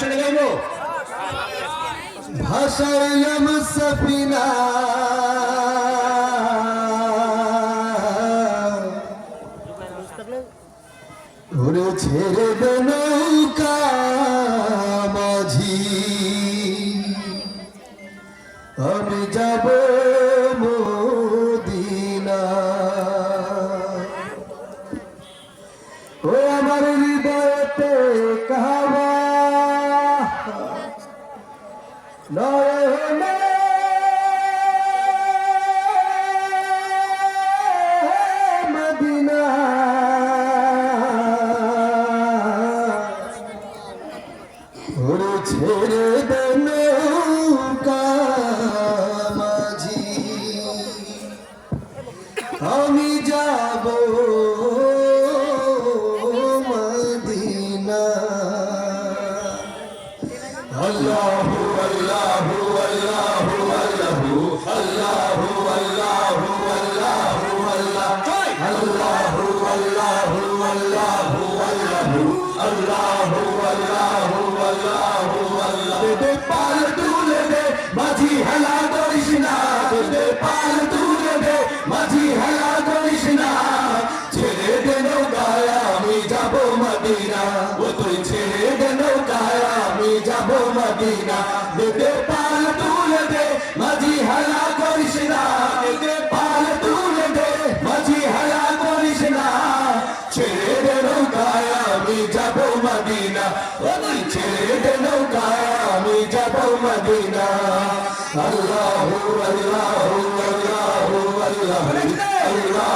চলে গাইবো ভাষায়াম সফিনা ওরে ছেড়ে দে নৌকা মাঝি আমি যাব মদিনা ও আমার হৃদয়তে কাবা নয়নে মদিনা ওরে ছেড়ে দে নৌকা মাঝি আমি যাব মদিনা আল্লাহু আল্লাহু আল্লাহু আল্লাহু আল্লাহু আল্লাহু আল্লাহু আল্লাহু আল্লাহু আল্লাহু আল্লাহু আল্লাহু আল্লাহু আল্লাহু আল্লাহু দে পাল তুলে দে মাঝি হেলা করিস না দে পাল তুলে দে মাঝি হেলা করিস না ছেড়ে দে নৌকায় আমি যাব মদিনা ও তুই ছেড়ে দে নৌকায় আমি যাব মদিনা দে পাল তুলে দে মাঝি হেলা করিস না দে পাল তুলে দে মাঝি হেলা করিস না ছেড়ে দে নৌকায় আমি যাব মদিনা ও তুই ছেড়ে দে নৌকায় আমি যাব মদিনা আল্লাহু আল্লাহু আল্লাহু আল্লাহু আল্লাহু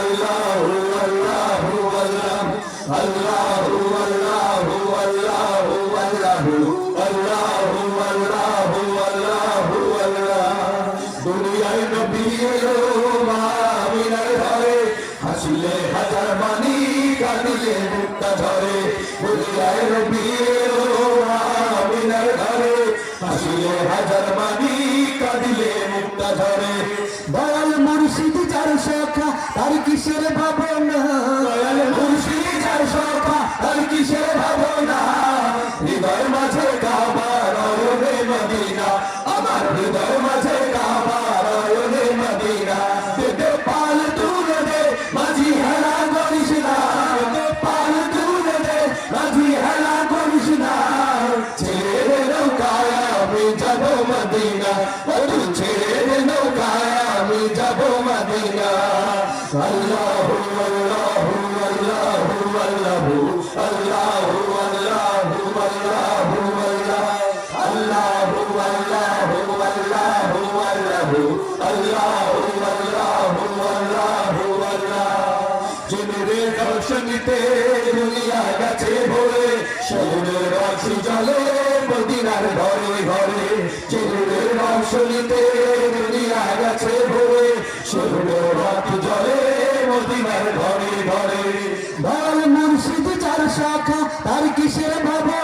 আল্লাহু আল্লাহু আল্লাহু আল্লাহু আল্লাহু আল্লাহু আল্লাহু আল্লাহু আল্লাহু আল্লাহ দুনিয়ায় নবী এলো আমিনার ঘরে হাসিলে হাজার মানি কাঁদিলে মুক্তা ঝরে দুনিয়ায় নবী এলো আমিনার ঘরে হাসিলে হাজার মানি কাঁদিলে মুক্তা ঝরে দয়াল মুর্শিদ চার শাখা তার কিসের ভাবনা দয়াল মুর্শিদ চার শাখা তার কিসের ভাবনা হৃদয় মাঝে কাবা রয়নে মদিনা আমার হৃদয় মাঝে কাবা রয়নে মদিনা দে পাল তুলে দে মাঝি হেলা করিস না দে পাল তুলে দে মাঝি হেলা করিস না ছেড়ে দে নৌকায় আমি যাব মদিনা ও তুই ছেড়ে দে নৌকায় আমি যাব মদিনা আল্লাহু আল্লাহু আল্লাহু আল্লাহু আল্লাহু আল্লাহু আল্লাহু আল্লাহু আল্লাহু আল্লাহু আল্লাহু আল্লাহু আল্লাহু আল্লাহু আল্লাহ জিনরে দর্শনিতে দুনিয়া গেছে ভরে শরীরের বাঁশি জলে মদিনার ঘরে ঘরে জিনরে দর্শনিতে দুনিয়া গেছে ভরে শরীরের বাঁশি জলে মদিনার ঘরে ঘরে দয়াল মুর্শিদ চার শাখা তার কিসের ভাবনা